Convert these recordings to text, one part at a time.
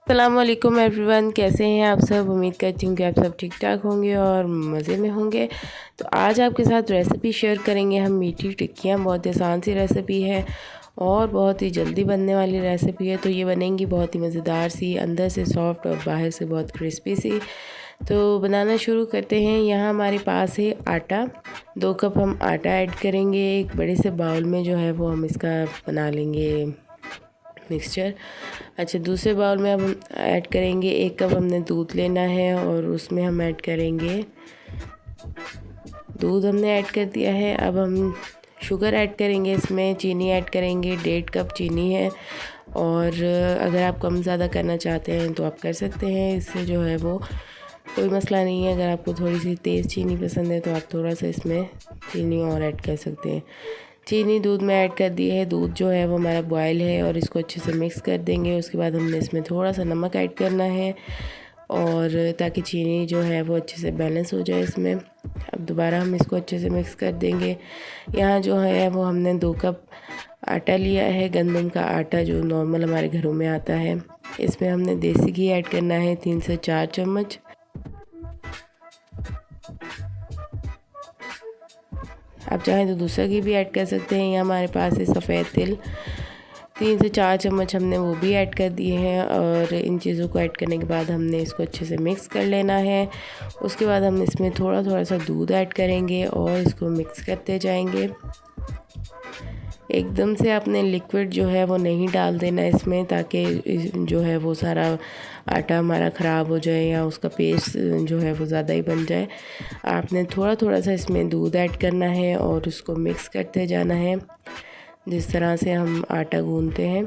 अस्सलामुअलैकुम एवरीवन, कैसे हैं आप सब। उम्मीद करती हूँ कि आप सब ठीक ठाक होंगे और मज़े में होंगे। तो आज आपके साथ रेसिपी शेयर करेंगे हम मीठी टिक्कियाँ। बहुत आसान सी रेसिपी है और बहुत ही जल्दी बनने वाली रेसिपी है। तो ये बनेंगी बहुत ही मज़ेदार सी, अंदर से सॉफ्ट और बाहर से बहुत क्रिस्पी सी। तो बनाना शुरू करते हैं। यहाँ हमारे पास है आटा। 2 कप हम आटा ऐड करेंगे। एक बड़े से बाउल में जो है वो हम इसका बना लेंगे मिक्सचर। अच्छा, दूसरे बाउल में अब हम ऐड करेंगे 1 कप हमने दूध लेना है और उसमें हम ऐड करेंगे, दूध हमने ऐड कर दिया है। अब हम शुगर ऐड करेंगे, इसमें चीनी ऐड करेंगे। 1.5 कप चीनी है और अगर आप कम ज़्यादा करना चाहते हैं तो आप कर सकते हैं, इससे जो है वो कोई मसला नहीं है। अगर आपको थोड़ी सी तेज़ चीनी पसंद है तो आप थोड़ा सा इसमें चीनी और ऐड कर सकते हैं। चीनी दूध में ऐड कर दी है। दूध जो है वो हमारा बॉयल है और इसको अच्छे से मिक्स कर देंगे। उसके बाद हमने इसमें थोड़ा सा नमक ऐड करना है और ताकि चीनी जो है वो अच्छे से बैलेंस हो जाए इसमें। अब दोबारा हम इसको अच्छे से मिक्स कर देंगे। यहाँ जो है वो हमने 2 कप आटा लिया है, गंदम का आटा जो नॉर्मल हमारे घरों में आता है। इसमें हमने देसी घी ऐड करना है 3 से 4 चम्मच। आप चाहें तो दूसरा घी भी ऐड कर सकते हैं। यहाँ हमारे पास है सफ़ेद तिल, 3 से 4 चम्मच हमने वो भी ऐड कर दिए हैं। और इन चीज़ों को ऐड करने के बाद हमने इसको अच्छे से मिक्स कर लेना है। उसके बाद हम इसमें थोड़ा थोड़ा सा दूध ऐड करेंगे और इसको मिक्स करते जाएंगे। एकदम से आपने लिक्विड जो है वो नहीं डाल देना इसमें, ताकि जो है वो सारा आटा हमारा ख़राब हो जाए या उसका पेस्ट जो है वो ज़्यादा ही बन जाए। आपने थोड़ा थोड़ा सा इसमें दूध ऐड करना है और उसको मिक्स करते जाना है, जिस तरह से हम आटा गूंथते हैं।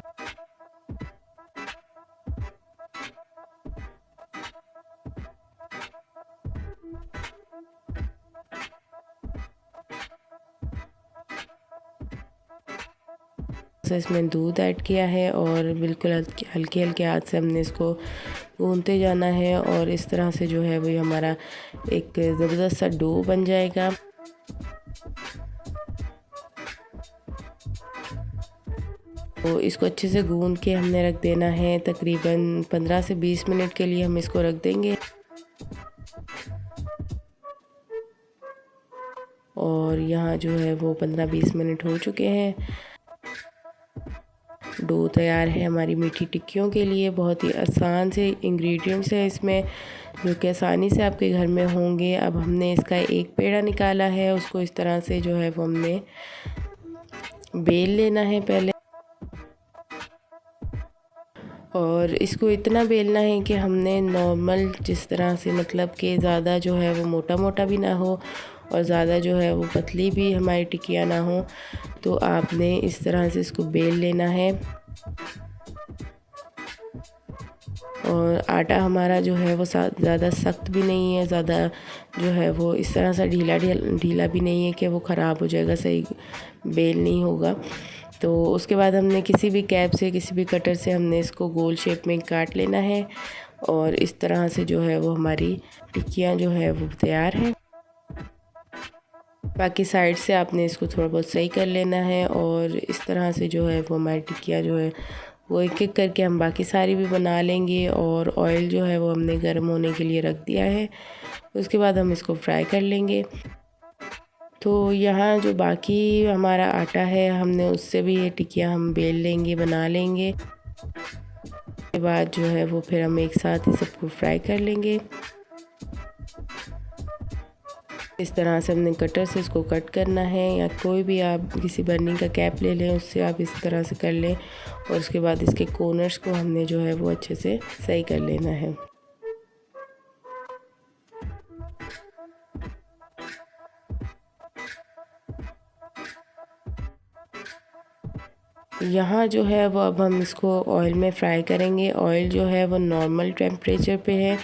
तो इसमें दूध ऐड किया है और बिल्कुल हल्के हल्के हाथ से हमने इसको गूंथते जाना है और इस तरह से जो है वो हमारा एक ज़बरदस्त सा डो बन जाएगा। तो इसको अच्छे से गूंद के हमने रख देना है। तकरीबन 15 से 20 मिनट के लिए हम इसको रख देंगे और यहाँ जो है वो 15-20 मिनट हो चुके हैं। डो तैयार है हमारी मीठी टिक्कियों के लिए। बहुत ही आसान से इंग्रेडिएंट्स हैं इसमें जो कि आसानी से आपके घर में होंगे। अब हमने इसका एक पेड़ा निकाला है, उसको इस तरह से जो है वो हमने बेल लेना है पहले, और इसको इतना बेलना है कि हमने नॉर्मल जिस तरह से, मतलब कि ज़्यादा जो है वो मोटा मोटा भी ना हो और ज़्यादा जो है वो पतली भी हमारी टिक्कियाँ ना हो। तो आपने इस तरह से इसको बेल लेना है। और आटा हमारा जो है वो ज़्यादा सख्त भी नहीं है, ज़्यादा जो है वो इस तरह से ढीला भी नहीं है कि वो ख़राब हो जाएगा, सही बेल नहीं होगा। तो उसके बाद हमने किसी भी कैप से, किसी भी कटर से हमने इसको गोल शेप में काट लेना है और इस तरह से जो है वो हमारी टिक्कियाँ जो है वो तैयार हैं। बाकी साइड से आपने इसको थोड़ा बहुत सही कर लेना है और इस तरह से जो है वो हमारी टिक्कियाँ जो है वो एक एक करके हम बाकी सारी भी बना लेंगे। और ऑयल जो है वो हमने गर्म होने के लिए रख दिया है। उसके बाद हम इसको फ्राई कर लेंगे। तो यहाँ जो बाकी हमारा आटा है, हमने उससे भी ये टिक्कियाँ हम बेल लेंगे, बना लेंगे। उसके बाद जो है वो फिर हम एक साथ ही सबको फ्राई कर लेंगे। इस तरह से हमने कटर से इसको कट करना है, या कोई भी आप किसी बर्नी का कैप ले लें, उससे आप इस तरह से कर लें। और उसके बाद इसके कॉर्नर्स को हमने जो है वो अच्छे से सही कर लेना है। यहाँ जो है वो अब हम इसको ऑयल में फ्राई करेंगे। ऑयल जो है वो नॉर्मल टेम्परेचर पे है,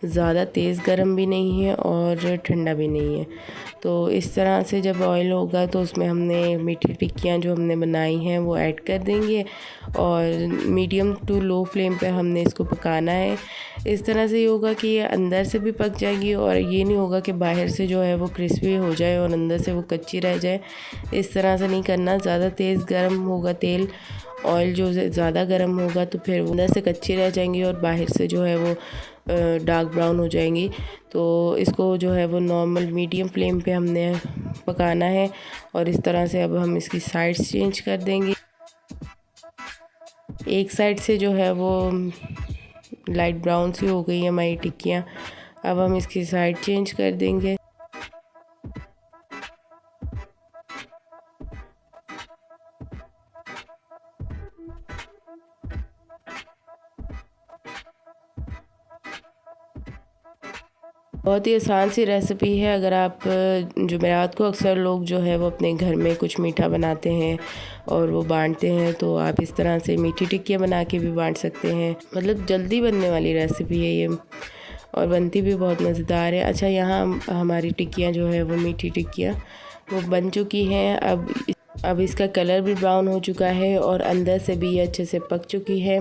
ज़्यादा तेज़ गर्म भी नहीं है और ठंडा भी नहीं है। तो इस तरह से जब ऑयल होगा तो उसमें हमने मीठी टिक्कियाँ जो हमने बनाई हैं वो ऐड कर देंगे और मीडियम टू लो फ्लेम पे हमने इसको पकाना है। इस तरह से ये होगा कि ये अंदर से भी पक जाएगी और ये नहीं होगा कि बाहर से जो है वो क्रिस्पी हो जाए और अंदर से वो कच्ची रह जाए। इस तरह से नहीं करना, ज़्यादा तेज़ गर्म होगा तेल ऑयल जो ज़्यादा गर्म होगा तो फिर अंदर से कच्ची रह जाएंगी और बाहर से जो है वो डार्क ब्राउन हो जाएंगी। तो इसको जो है वो नॉर्मल मीडियम फ्लेम पे हमने पकाना है। और इस तरह से अब हम इसकी साइड्स चेंज कर देंगे। एक साइड से जो है वो लाइट ब्राउन सी हो गई है हमारी टिक्कियाँ। अब हम इसकी साइड चेंज कर देंगे। बहुत ही आसान सी रेसिपी है। अगर आप जुमेरात को अक्सर लोग जो है वो अपने घर में कुछ मीठा बनाते हैं और वो बांटते हैं, तो आप इस तरह से मीठी टिक्कियाँ बना के भी बांट सकते हैं। मतलब जल्दी बनने वाली रेसिपी है ये और बनती भी बहुत मज़ेदार है। अच्छा, यहाँ हमारी टिक्कियाँ जो है वो मीठी टिक्कियाँ वो बन चुकी हैं। अब इसका कलर भी ब्राउन हो चुका है और अंदर से भी ये अच्छे से पक चुकी है।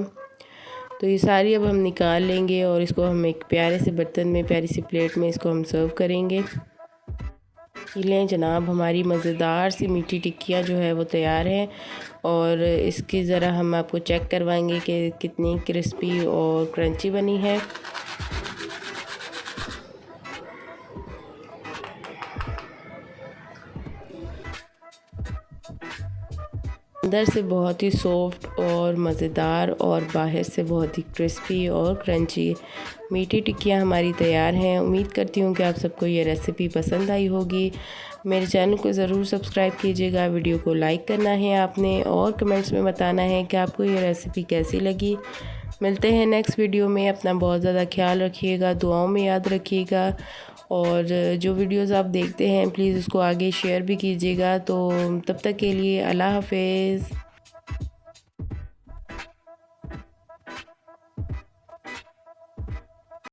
तो ये सारी अब हम निकाल लेंगे और इसको हम एक प्यारे से बर्तन में, प्यारी सी प्लेट में इसको हम सर्व करेंगे। ये लें जनाब, हमारी मज़ेदार सी मीठी टिक्कियाँ जो है वो तैयार हैं। और इसकी ज़रा हम आपको चेक करवाएंगे कि कितनी क्रिस्पी और क्रंची बनी है। अंदर से बहुत ही सॉफ्ट और मज़ेदार और बाहर से बहुत ही क्रिस्पी और क्रंची मीठी टिक्कियाँ हमारी तैयार हैं। उम्मीद करती हूँ कि आप सबको ये रेसिपी पसंद आई होगी। मेरे चैनल को ज़रूर सब्सक्राइब कीजिएगा, वीडियो को लाइक करना है आपने और कमेंट्स में बताना है कि आपको ये रेसिपी कैसी लगी। मिलते हैं नेक्स्ट वीडियो में। अपना बहुत ज़्यादा ख्याल रखिएगा, दुआओं में याद रखिएगा और जो वीडियोज़ आप देखते हैं प्लीज़ उसको आगे शेयर भी कीजिएगा। तो तब तक के लिए अल्लाह हाफ़िज़।